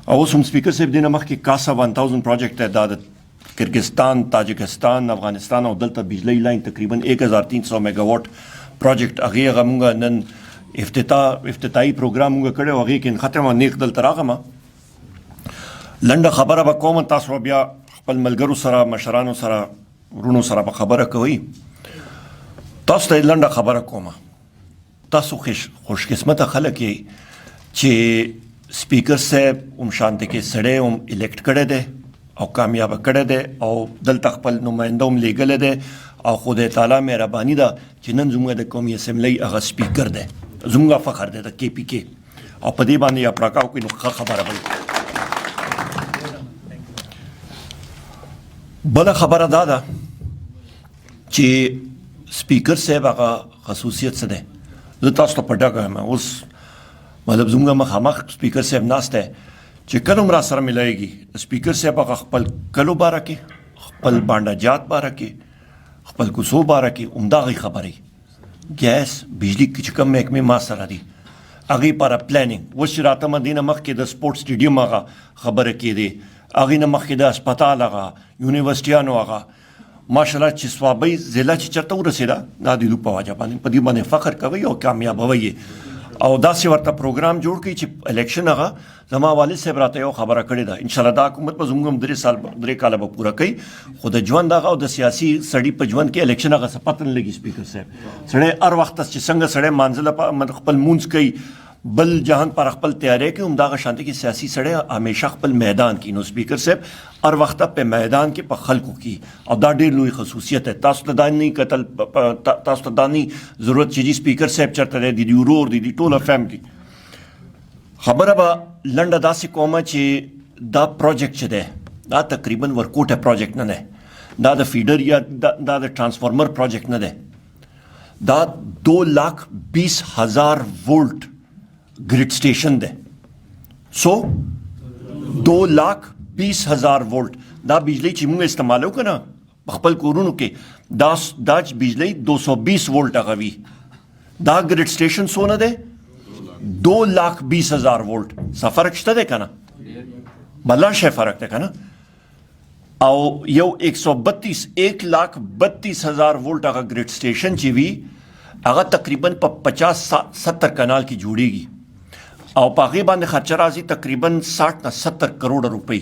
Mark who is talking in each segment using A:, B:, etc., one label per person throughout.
A: او اوس هم سپیکر صاحب دینه مخکې کاسا 1000 پروجیکټ دی، دا د کرګستان، تاجکستان، افغانستان او دلته بجلی لاین تقریبا 1300 میگا واټ پروجیکټ هغه موږ نن افتتاحي پروګرام موږ کړی او هغې کې ختمه نیغ دلته راغمه. لنډه خبره به کوم، تاسو بیا خپل ملګرو سره، مشرانو سره، ورونو سره به خبره کوئ. تاسو ته لنډه خبره کومه، تاسو خوش قسمته خلک یې چې سپیکر صاحب هم شانته کې سړی هم الیکټ کړی دی او کامیابه کړی دی او دلته خپل نماینده هم لیږلی دی او خدای تعالی مهرباني ده چې نن زموږ د قومي اسمبلۍ هغه سپیکر دی، زموږ فخر دی د کې پي کې، او په دې باندې یا پراکا وکړي نو ښه خبره به وي. بله خبره دا ده چې سپیکر صاحب هغه خصوصیت څه دی، زه تاسو ته په ډاګه یم. اوس مطلب زموږ مخامخ سپیکر صاحب ناست دی چې کله هم را سره ملایږي، سپیکر صاحب هغه خپل کلو باره کې، خپل بانډه جات باره کې، خپل کوڅو باره کې همدغې خبرې، ګیس بجلی چې کوم محکمې ما سره دي هغې لپاره پلانینګ. اوس چې راته مه دې نه مخکې د سپورټ سټیډیم هغه خبره کېدې، هغې نه مخکې د هسپتال هغه یونیورسټیانو هغه ماشاءالله چې سوابۍ ضلع چې چېرته ورسېده دا د دوی په وجه باندې په دې باندې فخر کوئ او کامیابوئ یې او داسې ورته پروګرام جوړ کړئ چې الیکشن هغه زما والد صاحب راته یو خبره کړې ده، انشاءالله دا حکومت به زموږ هم 3 کاله به پوره کوي، خو د ژوند هغه او د سیاسي سړي په ژوند کې الیکشن هغه څه پته نه لګي. سپیکر صاحب سړی هر وخت چې څنګه سړی مانځله خپل مونځ کوي، بل جهان پر خپل تیاری کوي، همدغه شانته کې سیاسي سړی همیشه خپل میدان کې. نو سپیکر صاحب هر وخت په میدان کې په خلکو کې، او دا ډېر لوی خصوصیت ہے. تاسو ته دا نه کتل، تاسو ته دا نه ضرورت چې سپیکر صاحب چېرته دی، د ورور دی ټوله فیملی. خبره به لنډه داسې کومه چې دا پروجیکټ چې دی دا تقریبا ورکوټه پروجیکټ نه دی، دا د فیډر یا دا د ټرانسفارمر پروجیکټ نه دی، دا 2,20,000 وولټ گریڈ سٹیشن دے. سو 2,20,000 وولٹ دا بجلی چې موږ استعمالو که نه خپل کورونو کې، دا بجلی 220 وولٹ هغه وي. دا گریډ سټیشن څونه دی؟ 2,20,000 وولٹ. څه فرق شته دی که نه؟ بلا شی فرق دی که نه. او یو 1,32,000 وولٹ هغه گریډ سټیشن چې وي هغه تقریبا په 50-70 کنال کې جوړیږي او په هغې باندې خرچه راځي تقریبا 60 نه 70 کروڑه روپۍ.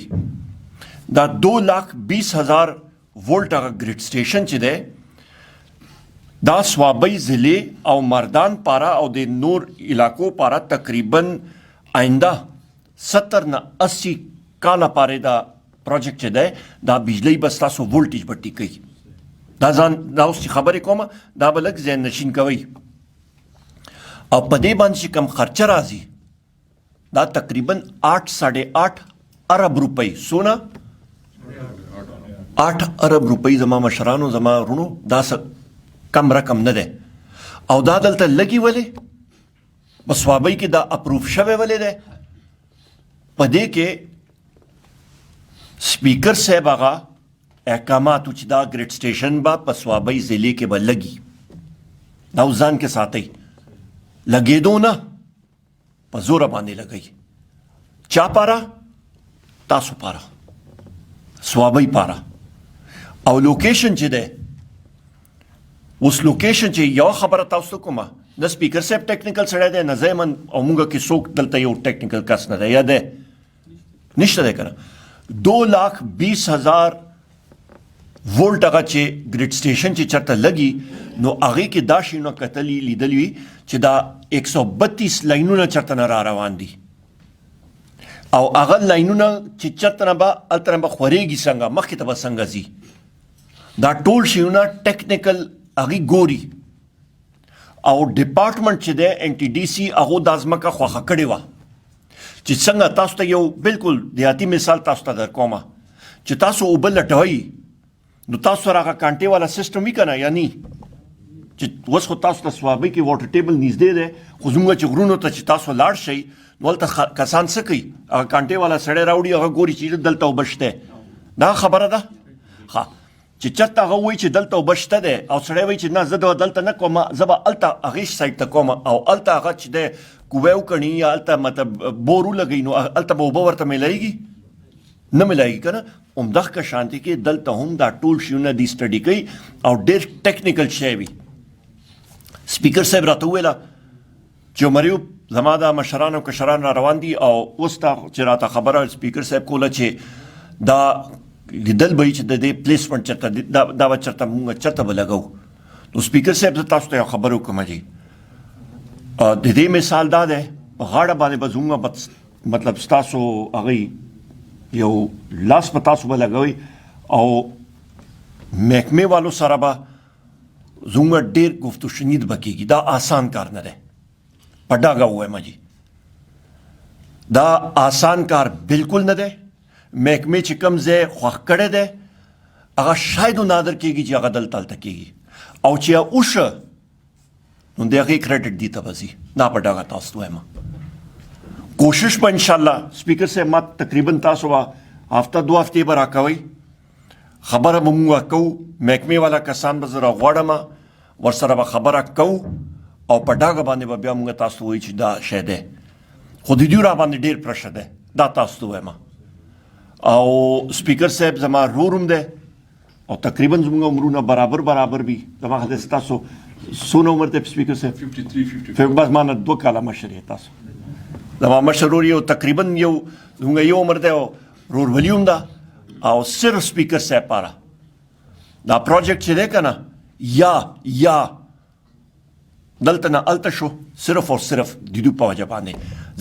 A: دا 2,20,000 وولټ هغه گریډ سټیشن چې دی دا سوابۍ ضلع او مردان پاره او د نور علاقو پاره تقریبا آئنده 70 نه 80 کاله پاره دا پروجیکټ چې دی دا بجلی بس تاسو وولټیج به ټیکوي. دا اوس چې خبرې کومه دا به لږ ذهن نشین کوئ او په دې باندې چې کوم خرچه راځي دا تقریبا 8.8 ارب روپۍ. څونه؟ 8 ارب روپۍ. زما مشرانو، زما رونو، دا کم رقم نه دی. او دا دلته لګي ولې په سوابۍ کې دا اپروف شوی ولې دی؟ په دې کې سپیکر صاحب هغه احکاماتو چې دا گریډ سټیشن به په سوابۍ ضلع کې به لګي، دا اوس ځان کې ساتئ، لګېدو نه په زوره باندې لګئ. چا پاره؟ تاسو پاره، سوابۍ پاره. او لوکیشن چې دی اوس لوکیشن چې یو خبره تاسو ته کومه، د سپیکر صاحب ټیکنیکل سړی دی نه زیمن او موږ کې څوک دلته یو ټیکنیکل کس نه دی یا دی نشته دی که نه. 2,20,000 وولټ هغه چې گریډ سټیشن چې چېرته لګي نو هغې کې دا شیونه کتلي لیدلي وي چې دا 132 لاینونه چېرته نه را روان دي او هغه لاینونه چې چېرته نه به هلته نه به خورېږي څنګه، مخکې ته به څنګه ځي، دا ټول شیونه ټیکنیکل هغې ګوري. او ډپارټمنټ چې دی این ټي ډي سي هغو دا ځمکه خوښه کړې وه چې څنګه تاسو ته یو بالکل دیهاتي مثال تاسو ته در کومه چې تاسو اوبه لټوئ نو تاسو سره هغه کانټې والا سسټم وي که نه، یعنی چې اوس خو تاسو ته سوابۍ کې واټر ټیبل نږدې دی، خو زموږ چې غرونو ته چې تاسو لاړ شئ نو هلته کسان څه کوي، هغه کانټې والا سړی راوړي هغه ګوري چې دلته اوبه شته. دا خبره ده ښه چې چې چرته هغه وایي چې دلته اوبه شته دی او سړی وایي چې نه زه دلته نه کوم زه به هلته هغې سایډ ته کوم او هلته هغه چې دی کوبی وکړي یا هلته مطلب بور ولګوي نو هلته به اوبه ورته میلایږي نه میلایږي که نه همدغه شانتي کې دلته هم دا ټول شیونه دي سټډي کوي او ډېر ټیکنیکل شی وي. سپیکر صاحب راته وویله چې عمر ایوب زما دا مشران او کشران را روان دي او اوس تا چې راته خبره سپیکر صاحب کوله چې دا لیدل به چې د دې پلیسمنټ چېرته دا به چېرته مونږ چېرته به لګو. نو سپیکر صاحب زه تاسو ته یو خبره وکړم جي د دې مثال دا دی په غاړه باندې به زموږ مطلب ستاسو هغې یو لاس په تاسو به لګوئ او محکمې والو سره به زموږ ډېر گفت و شنید به کېږي. دا آسان کار نه دی په ډاګه ووایم جي دا آسان کار بالکل نه دی. محکمې چې کوم ځای خوښ کړی دی هغه شاید و نادر کېږي چې هغه دلته هلته کېږي او چې وشه نو د هغې کریډټ دې ته به ځي. دا په ډاګه تاسو ته وایم کوشش به انشاءالله سپیکر صاحب ما تقریبا تاسو به هفته 2 هفتې به راکوئ خبره به مونږ کوو محکمې والا کسان به زه راغواړم ورسره به خبره کوو او په ډاګه باندې به بیا مونږ تاسو ته وایي چې دا شی دی خو د دوی را باندې ډېر پرشه دی دا تاسو ته وایم. او سپیکر صاحب زما رور هم دی او تقریبا زموږ عمرونه برابر وي. زما خیال دی ستاسو څونه عمر دی سپیکر صاحب؟ 53 بس ما نه 2 کاله مشر یې تاسو. زما مشر ورور یو تقریبا زموږ یو عمر دی او رورولي هم ده او صرف سپیکر صاحب پاره دا پروجیکټ چې دی که نه یا دلته نه هلته شو صرف او صرف د دوی په وجه باندې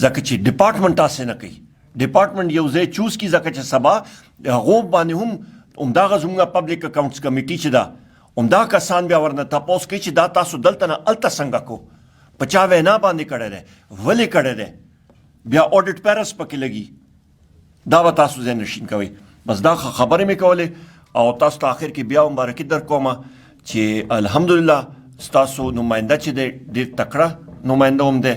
A: ځکه چې ډپارټمنټ تاسې نه کوي. ډپارټمنټ یو ځای چوز کړي ځکه چې سبا هغو باندې هم همدغه زموږ پبلک اکاونټس کمیټي چې ده همدغه کسان بیا ورنه تپوس کوي چې دا تاسو دلته نه هلته څنګه کو په چا وینا باندې کړی دی ولې کړی دی بیا اډټ پیرس پکې لګي دا به تاسو ځای نشین کوئ. بس دا خبرې مې کولې او تاسو ته آخر کې بیا مبارکي در کومه چې الحمدلله ستاسو نماینده چې دی ډېر تکړه نماینده هم دی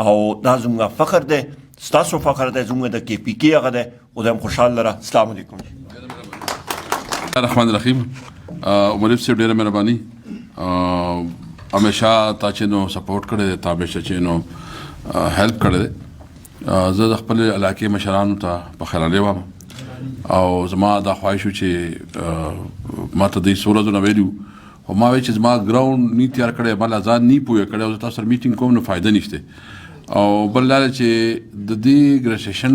A: او دا زموږ فخر دی ستاسو فخر دی زموږ د کې پي کې هغه دی خدای هم خوشحال لره. السلام علیکم.
B: الرحمن الرحیم. عمر ایوب صاحب ډېره مهرباني همیشه تا چې نو سپورټ کړی دی تا همیشه چې نو هیلپ کړی دی. زه د خپل علاقې مشرانو ته په خیرانې وم او زما دا خواهش و چې ما ته دوی څو ورځو نه ویلي وو خو ما وایي چې زما ګراوند نی تیار کړی ما لا ځان نی پوهه کړی او زه تاسو سره میټینګ کوم نو فایده نشته. او بل دا چې د دې ګریجویشن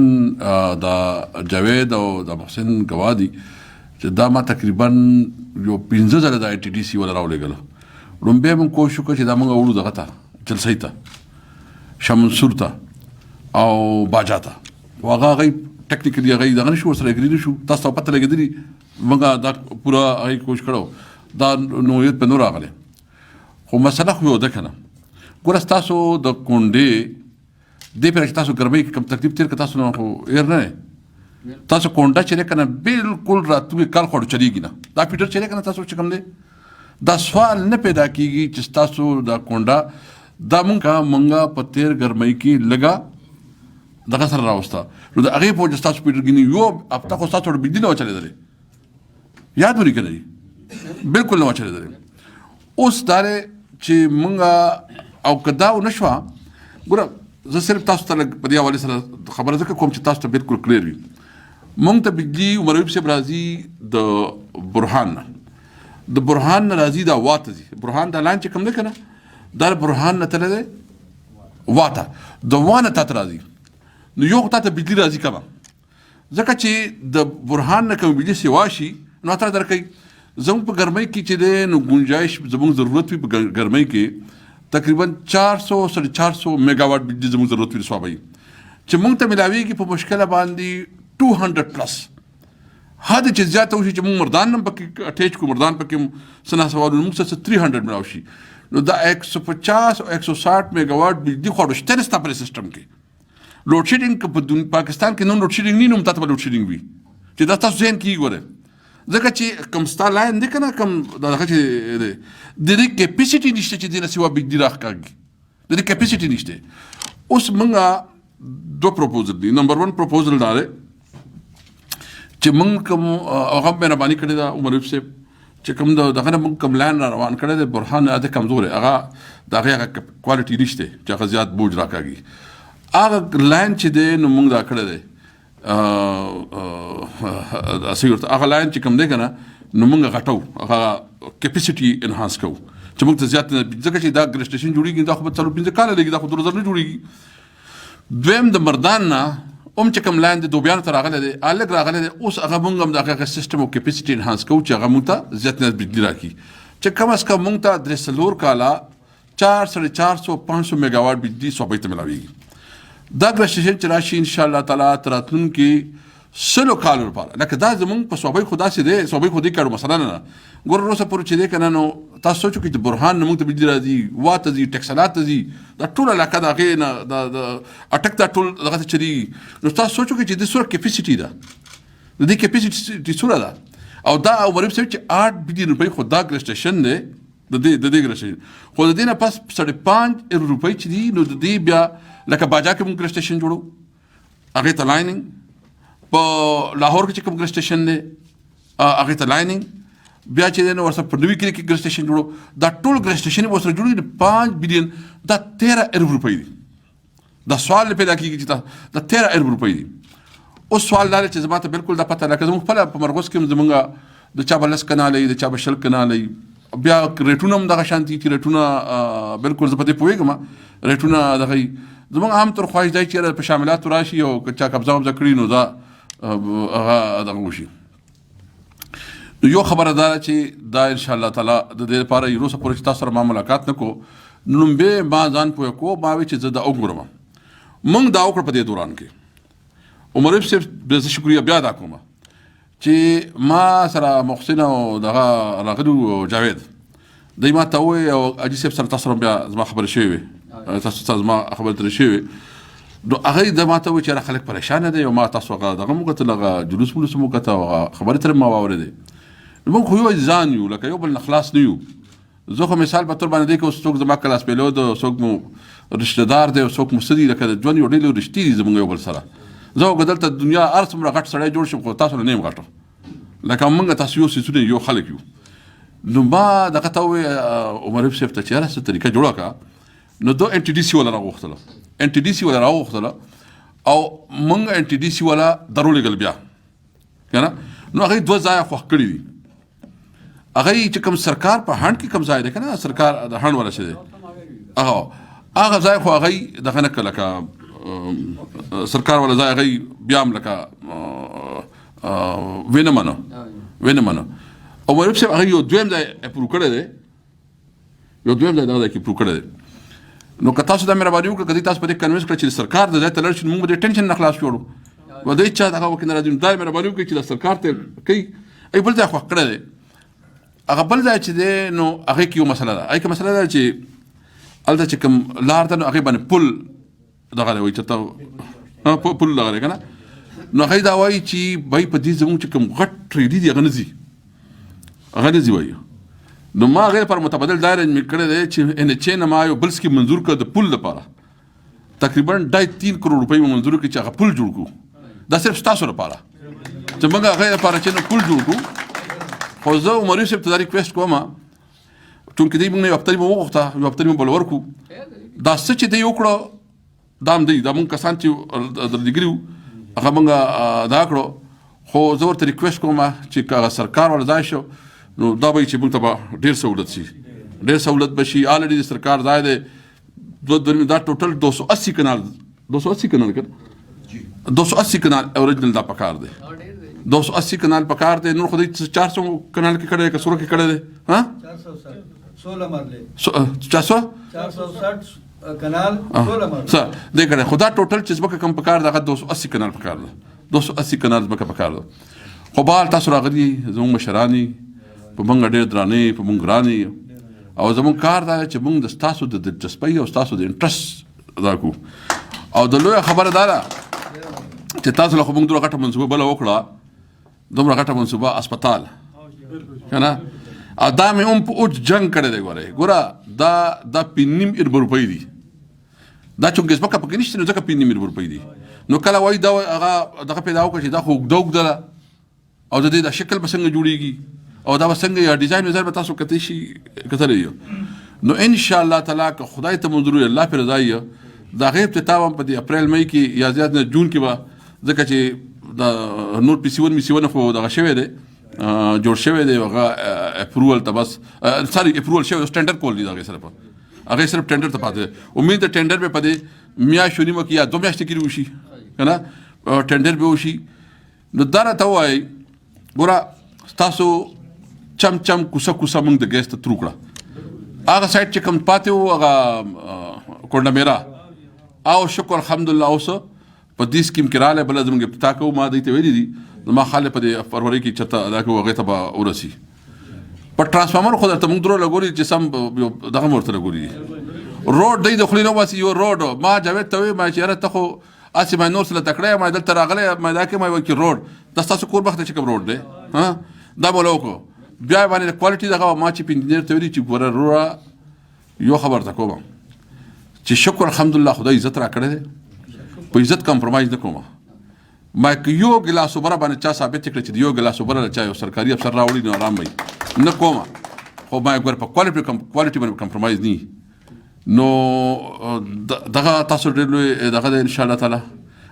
B: د جاوید او د محسن ګواه دي چې دا ما تقریبا یو 15 ځله د آی ټي ډي سي ولا راولېږله. لومبی موږ کوشش وکړو چې دا موږ وړو دغه ته جلسۍ ته شاه منصور ته او باجا ته خو هغه ټیکنیکلی هغه دغه نه شو ورسره اګري نه شو. تاسو ته پته لګېدلي موږ دا پوره هغې کوشش کړی دا نوعیت په نور راغلی خو مسله خو یو ده که نه ګوره ستاسو د کونډې دې پرې چې تاسو ګرمۍ کې کوم تکلیف تېر کړه تاسو نه خو ایر نه تاسو کونډه چې دی که نه بلکل راتلونکي کال خوړو چلېږي نه. دا فیټر چې دی که نه تاسو چې کوم دی دا سوال نه پیدا کېږي چې ستاسو دا کونډه دا مونږ په تېر ګرمۍ کې لږه دغه سره راوسته نو د هغې په وجه ستاسو فیټر ګینې یو هفته خو ستاسو بجلي نه وه چلېدلې یاد ولري که نه دي بلکل نه وه چلېدلې. اوس دا دی چې مونږ او که دا ونه شوه ګوره زه صرف تاسو ته لږ په دې حوالې سره خبره ځکه کوم چې تاسو ته بلکل کلیر وي. مونږ ته بجلي عمر ایوب صاحب راځي د برهان نه راځي دا وا ته ځي. برهان دا لاین چې کوم دی که نه دا برهان نه تللی دی وا ته د وا نه تا ته راځي نو یو خو تا ته بجلي راځي کمه ځکه چې د برهان نه کوم بجلي سوا شي نو تا درکوي. زموږ په ګرمۍ کې چې دی نو ګنجایش زموږ ضرورت وي په ګرمۍ کې تقریبا 400 میگا واټ بجلي زموږ ضرورت وي سوابوي چې موږ ته ملاویږي په مشکله باندې 200 پلس حد چې زیاته وشي چې موږ مردان هم پکې اټیچ کړو مردان پکې سنا سوالونه موږ سره 300 ملاو شي نو دا 150 او 160 میگا واټ بجلي خو شته نه ستا په سیسټم کې. لوډ شیډینګ په پاکستان کې نو لوډ شیډینګ نه نوم تاسو لوډ شیډینګ وي چې دا تاسو ځین کې ګوره ځکه چې کوم ستا لاین دی که نه کوم دغه چې دی د دې کیپیسټي نشته چې دې نه سوا بجلي راښکاږي د دې کیپیسټي نشته. اوس موږ 2 پروپوزل دي. نمبر 1 پروپوزل دا دی چې موږ کوم هغه مهرباني کړې ده عمر ایوب صاحب چې کوم دغه نه موږ کوم لاین روان کړی دی برهان اته کمزور هغه دغه کوالټي نشته چې هغه زیات بوج راکاږي هغه لاین چې دی نو موږ دا کړی دی هغه لاین چې کوم دی که نه نو موږ غټو هغه کیپیسټي انهانس کوو چې موږ ته زیات ځکه چې دا ګریډ سټیشن جوړېږي دا خو به 4-5 کاله لګي دا خو 2000 نه جوړېږي دویم د مردان نه چې کوم لاین د دوبیانو ته راغلی دی الګ راغلی دی اوس هغه موږ هم د هغه سیسټم او کیپیسټي انهانس کوو چې هغه موږ ته زیات نه بجلی راکړي چې کم از کم موږ ته 3 کاله 400-500 میګاواټ بجلی صوبې ته ملاویږي دا ګریډ سټیشن چې راشي ان شاء الله تعالی تر راتلونکي 100 کالو لپاره لکه دا زمونږ په صوبې خو داسې دی صوبې خو دې کارو مثلا نه ګور روسه پورې چې دی که نه نو تاسو سوچو کې چې برهان نه موږ ته بجلی راځي وا ته ځي ټکسلات ته ځي دا ټول علاقه د هغې نه د اټک دا ټول دغه ته چلېږي نو تاسو سوچو کې چې د څومره کیپیسټي ده د دې کیپیسټي څومره ده او دا عمر صاحب چې 8 بلین روپۍ خو دا ګریډ سټیشن دی د دې ګریډ سټیشن خو د دې نه پس 5.5 روپۍ چې دي نو د دې بیا لکه باجا کې موږ ګریډ سټیشن جوړو هغې ته لایننګ په لاهور کې چې کوم ګریډ سټیشن دی هغې ته لایننګ بیا چې دی نو ورسره په نوي کلي کې ګریډ سټیشن جوړو دا ټول ګریډ سټیشن ورسره جوړېږي 5 بلین دا 13 ارب روپۍ دي دا سوال پیدا کېږي چې دا 13 ارب روپۍ دي اوس سوال دا دی چې زما ته بالکل دا پته لکه زموږ خپله په مرغوز کې هم زمونږ د چا به 10 کنالۍ د چا به 20 کنالۍ بیا ریټونه هم دغه شانتي چې ریټونه بالکل زه په دې پوهېږم ریټونه دغه زمونږ عام طور خواهش دی چې په شاملاتو راشي او که چا قبضه وبضه کړي نو دا هغه دغه وشي نو یو خبره دا چې دا ان شاء الله تعالی د دې لپاره یو څه پورې چې تاسو سره ما ملاقات نه کو نو به ما ځان پوه کو ما وی چې زه دا وګورم موږ دا وکړ په دې دوران کې عمر صاحب د شکریا بیا دا کوم چې ما سره مقصد او دغه راغلو جاوید دای ما ته وی او اجي صاحب سره تاسو بیا زما خبر شوی وي تاسو ما خبر تر شوی نو هغه د ما ته وی چې خلک پریشان دي او ما تاسو هغه دغه موږ ته لغه جلوس موږ ته خبر تر ما واورېده موږ خو یو ځان یو لکه یو بل نه خلاص نه یو زه خو مثال په تور باندې دی که څوک زما کلاس پیلو د څوک مو رشتہ دار دی او څوک مو سدي لکه د ژوند یو ډېر رښتې دي زموږ یو بل سره زه خو دلته دنیا هر څومره غټ سړی جوړ شم خو تاسو نه یم غټو لکه موږ تاسو یو څیزونه یو خلک یو نو ما دغه ته وویې عمر صاحب ته چې یاره څه طریقه جوړه کړه نو دو ان ټي ډي سي والا راغوښتله ان ټي ډي سي والا راغوښتله او موږ ان ټي ډي سي والا درولېږل بیا که نه نو هغوی 2 ځایه خوښ کړي دي هغه چې کوم سرکار په هند کې کوم ځای دی که نه سرکار د هند والا چې دی هغه ځای خو هغه دغه نه کړه لکه سرکار والا ځای هغه بیا هم لکه ونه منو او مریب صاحب هغه یو دویم ځای اپروو کړی دی یو دویم ځای دغه ځای کې اپروو کړی دی نو که تاسو دا مهرباني وکړه که تاسو په دې کنوینس کړه چې سرکار د ځای ته لاړ شي موږ به د ټینشن نه خلاص شو و دوی چا دغه وکړي نه راځي دا مهرباني وکړي چې د سرکار ته کوي ای بل ځای خوښ کړی دی هغه بل ځای چې دی نو هغې کې یو مسله ده هغې کې مسله ده چې هلته چې کوم لار ده نو هغې باندې پل دغه دی وایي چېرته پل دغه دی که نه نو هغې دا وایي چې بهی په دې زموږ چې کوم غټ ټریډي دي هغه نه ځي وایي نو ما هغې لپاره متبادل دا ارینجمنټ کړی دی چې ان ایچ اے نه ما یو بل سکیم منظور کړ د پل لپاره تقریبا 2.5-3 کروڑ روپۍ مو منظور کړي چې هغه پل جوړ کړو دا صرف ستاسو لپاره چې موږ هغې لپاره چې نو پل جوړ کړو خو زه عمر صاحب ته دا ریکویسټ کوم چونکې دوی موږ نه یو هفتري مو وغوښته یو هفتري مو بل ورکړو دا څه چې دی وکړه دا هم دی دا موږ کسان چې د ډیګري وو هغه موږ دا کړو خو زه ورته ریکویسټ کوم چې که هغه سرکار والا ځای شو نو دا به چې موږ ته به ډېر سهولت شي ډېر سهولت به شي آلریډي د سرکار ځای دی دا ټوټل 280 کنال 280 کنال که 280 کنال اوریجنل دا پکار دی 280 کنال پکار دی نور خو دی 400 کنال کې کړی دی که سوره کې کړی دی
C: 416 مرلې 460 کنال 16 مرلې
B: دی کړی خو دا ټوټل چې ځمکه کم پکار دی هغه 280 کنال پکار دی 280 کنال ځمکه پکار ده خو بهر تاسو راغلي زموږ مشران په موږ ډېر درانه په موږ ګران او زموږ کار دا چې موږ د ستاسو د دلچسپۍ او ستاسو د انټرست ادا کوو او د لویه خبره دا ده چې تاسو له خو موږ دومره غټه منصوبه بله وکړه دومره غټه منصوبه اسپتال که نه او دا مې هم په اوج جنګ کړی دی ګوره دا 5.5 ارب روپۍ دي دا چونکې ځمکه پکې نشته نو ځکه 5.5 ارب روپۍ دي نو کله وایي دا هغه دغه پیدا وکړه چې دا خو اوږده ده او د دې دا شکل به څنګه جوړېږي او دا څنګه یا ډیزاین وزر به تاسو کته شي کتلی یو نو ان شاء الله تعالی که خدای ته منظور الله پر رضای دا غیب ته تاوم په دې اپریل مئی کې یا زیات نه جون کې به ځکه چې دا نور پی سی 1 می سی 1 خو دغه شوی دی جوړ شوی دی هغه اپروول ته بس سوري اپروول شوی سټانډرډ کول دی دا سره په هغه صرف ټینډر ته پاتې امید ته ټینډر به پدې میاشتو نیمه کې یا 2 میاشتې کې وشي کنه ټینډر به وشي نو دا راته وایي ګوره تاسو چم چم کوسه کوسه موږ د ګیس ته ترو کړه هغه سایډ چې کوم پاتې وو هغه کونډه میرا او شکر الحمدلله اوس په دې سکیم کې رااله بل زموږ پتا کو ما دې ته ویلي دي ما خاله په دې فروری کې چته ادا کو هغه ته به ورسي په ټرانسفارمر خو درته موږ درو لګوري چې سم دغه مرته لګوري روډ دی د خلینو واسي یو روډ ما جاوید ته ما چې ته خو اسی ما نور سره تکړه ما دلته راغله ما دا کې ما وکی روډ د تاسو کور بخته چې کوم روډ دی ها دا بولوکو بیا باندې کوالټي دغه ما چې انجینر ته ویلي چې ګوره رورا یو خبر تا کوم چې شکر الحمدلله خدای عزت را کړی په عزت کمپرمایز نه کوم ما یو ګلاس وبره باندې چا ثابت کړی چې یو ګلاس وبره چا یو سرکاري افسر راوړي نو آرام وي نه کوم خو ما ګور په کوالټي باندې کمپرمایز نه نو دغه تاسو ډېر دغه ان شاء الله تعالی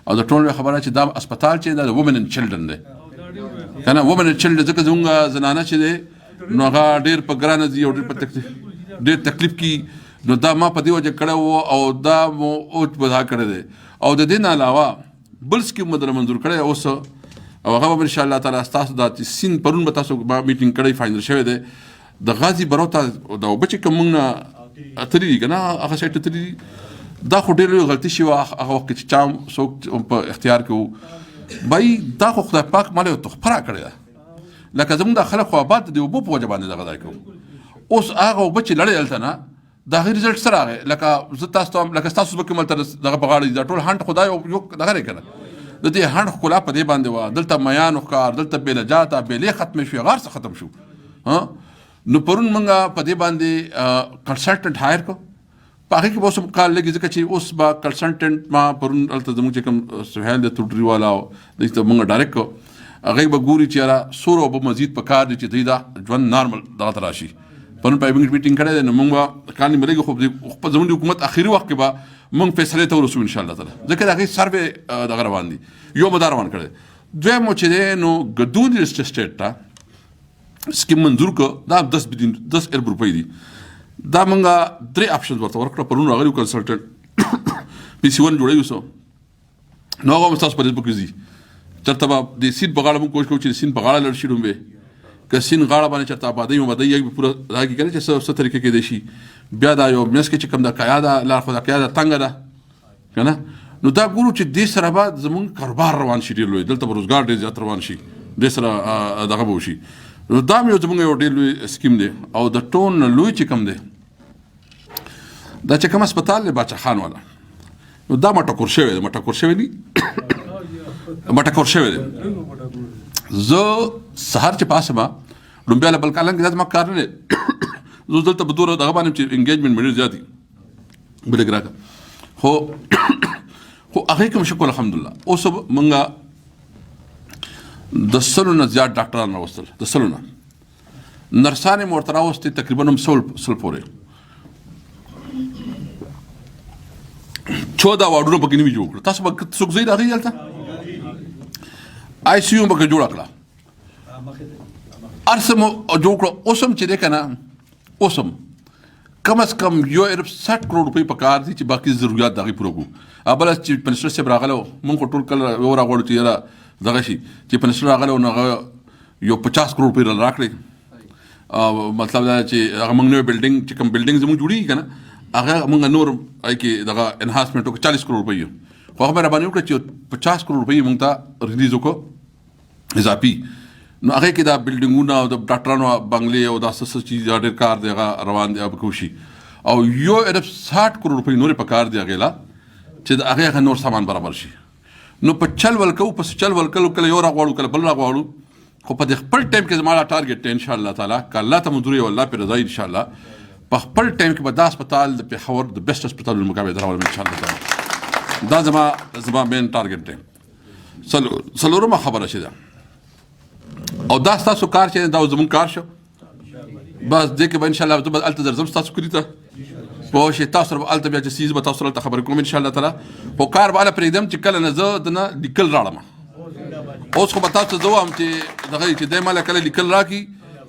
B: او د ټول خبره چې دا هسپتال چې د وومن اند چلډرن دی کنه وومن اند چلډرن ځکه زموږ زنانه چې دی نو هغه ډېر په ګرانه دي او ډېر تکلیف کی نو دا ما په دې وجه کړی وو او دا مو اوچ بدا کړی دی او د دې نه علاوه بل سکیم مو در منظور کړی اوس او هغه به ان شاء الله تعالی ستاسو د سین پرون به تاسو میټینګ کړی فاینل شوی دی د غازی بروتا دا وبچ کوم نه اترې دي کنه هغه شی ته ترې دا خو ډېر غلطي شي هغه وخت چې چا څوک په اختیار کې بای دا خو خدای پاک مال یو تخپره کړی ده لکه زموږ د خلک خو آباد دی وبو په وجه باندې دغه ځای کوم اوس هغه وبچ لړې دلته نه دا غیر رزلټ سره راغی لکه زه تاسو ته لکه تاسو به کوم تر دغه په غاړه دا ټول هانټ خدای یو دغه کړه د دې هانټ خلا په دې باندې و دلته میان وکړ دلته بیل جاته بیلې ختم شو غار څه ختم شو ها نو پرون منګه په دې باندې کنسلټنټ هایر کو په هغه کې اوس کال لګي ځکه چې اوس با کنسلټنټ ما پرون الته زموږ چې کوم سهیل د توډری والا د ته منګه ډایرکټ کو هغه به ګوري چې را سورو به مزید په کار دي چې دوی دا ژوند نارمل دغه تراشي پرون په میټینګ کړی دی نو موږ کال نیمه خو په زموږ حکومت اخیری وخت کې به موږ فیصلې ته ورسو ان شاء الله تعالی ځکه دا هغې سروې دغه روان دي یو به دا روان کړی دویم چې دی نو ګدون ریل اسټیټ ته سکیم منظور کړ دا 10 ارب روپۍ دي دا موږ 3 آپشنز ورته ورکړه پرون راغلی کنسلټنټ پی سی 1 جوړوي سو نو هغه ستاسو په فیسبوک کې دي چېرته به د سین په غاړه موږ کوشش کوو چې د سین په غاړه لړ شي ډومبې که سین غاړه باندې چېرته آبادۍ مبادۍ یو پوره دا کې کوي چې څه طریقې کې دی شي بیا دا یو منځ کې چې کوم د قیا ده لار خو د قیا ده تنګه ده که نه نو دا ګورو چې دې سره به زموږ کاروبار روان شي ډېر لوی دلته به روزګار ډېر زیات روان شي دې سره دغه به وشي نو دا مې زموږ یو ډېر لوی سکیم دی او د ټول نه لوی چې کوم دی دا چې کوم هسپتال دی باچا خان والا نو دا مټکور شوی دی مټکور شوی دی مټکور شوی دی زه سهار چې پاسه ما لومبیا له بل کالن کې زما کار نه زه دلته په دوره دغه باندې چې انګیجمنټ مې ډېر زیات دي بلې ګراکه خو هغې کوم شکر الحمدلله اوس موږ د 100 نه زیات ډاکټران راوستل د 100 نه نرسانې مو ورته راوستې تقریبا هم 100 پورې 14 واډونه پکې نوي جوړ کړل تاسو به څوک ځئ د هغې هلته آی سی یو پکې جوړه کړه هر څه مو جوړ کړه اوس هم چې دی که نه اوس هم کم از کم 160 کروڑ روپۍ په کار دي چې باقي ضرورت د هغې پوره کړو بله چې منسټر صاحب راغلی و مونږ خو ټول کله یو راغواړو چې یاره دغه شي چې منسټر راغلی و نو هغه یو 50 کروڑ روپۍ راکړې مطلب دا چې هغه موږ نوی بلډینګ چې کوم بلډینګ زموږ جوړېږي که نه هغه موږ نور هغې کې دغه انهانسمنټ وکړو 40 کروڑ روپۍ خو هغه مې راباندې وکړه چې 50 کروڑ روپۍ موږ ته ریلیز وکړو اضافي نو هغې کې دا بلډینګونه او د ډاکټرانو بنګلې او دا څه چیز ډېر کار دی هغه روان دی به کوشي او 60 کروڑ روپۍ نورې په کار دی هغې لا چې د هغې هغه نور سامان برابر شي نو په چل ول کوو پس چل ول کله یو راغواړو کله بل راغواړو خو په دې خپل ټایم کې زما ټارګېټ دی انشاءالله تعالی که الله ته منظور وي او الله پرې رضا وي انشاءالله په خپل ټایم کې به دا هسپتال د پېښور د بیسټ هسپتال المقابل راولم انشاءالله تعالی دا زما مین ټارګېټ دی څلورمه خبره چې ده او دا ستاسو کار چې دا زموږ کار شو بس دې کې به انشاءالله زه به هلته درځم ستاسو کلي ته پوه شئ تاسو سره به هلته بیا چې څیز به تاسو سره هلته خبرې کوم انشاءالله تعالی خو کار به هله پرېږدم چې کله نه زه دنه لیکل راړم اوس خو به تاسو ته زه وایم چې دغه چې دی ماله کله لیکل راکړي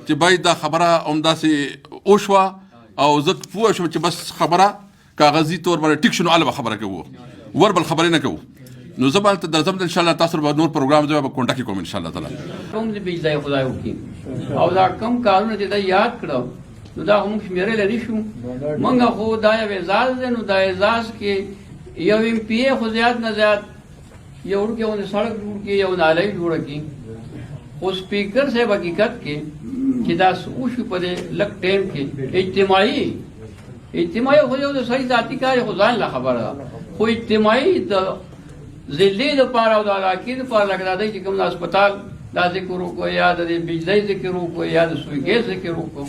B: چې باید دا خبره همداسې وشوه او زه پوه شوم چې بس خبره کاغذي طور باندې ټیک شو نو هله به خبره کوو ور بل خبرې نه کوو نو زه به هلته درځم انشاءالله تاسو سره به نور پروګرام زه به کونټکټ کوم انشاءالله تعالی
D: کوم دې بجلی خدای وکړي او دا کم کارونه چې دا یاد کړو نو دا موږ شمیرلی نه شو موږ خو دا یو اعزاز دی نو دا اعزاز کې یو ایم پی ای خو زیات نه زیات یو وړوکی غوندې سړک جوړ کړي یو نالۍ جوړه کړي خو سپیکر صاحب حقیقت کې چې دا وشو په دې لږ ټایم کې اجتماعي خو یو د صحیح ذاتي کار خو ځان له خبره ده خو اجتماعي د ضلعې دپاره او د علاقې دپاره لکه دا دی چې کوم د هسپتال دا ذکر وکړو یا د بجلۍ ذکر وکړو یا د سوی ګیس ذکر وکړو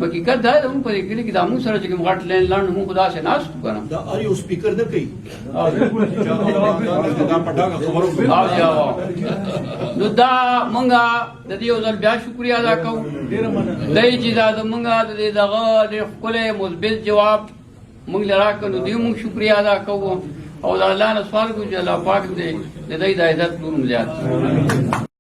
D: حقیقت دا ده موږ په دې کلي کې دا موږ سره چې کوم غټ لین لنډ موږ خو داسې ناست وو که نه
A: دا هر یو سپیکر نه کوي
D: نو دا موږ د دې یو ځل بیا شکریه ادا کوو دی چې دا زموږ د دې دغه ډېر ښکلی مثبت جواب موږ له راکړه نو دې موږ شکریه ادا کوو او د الله نه سوال کوو چې الله پاک دې د دوی د عزت نور هم زیات کړي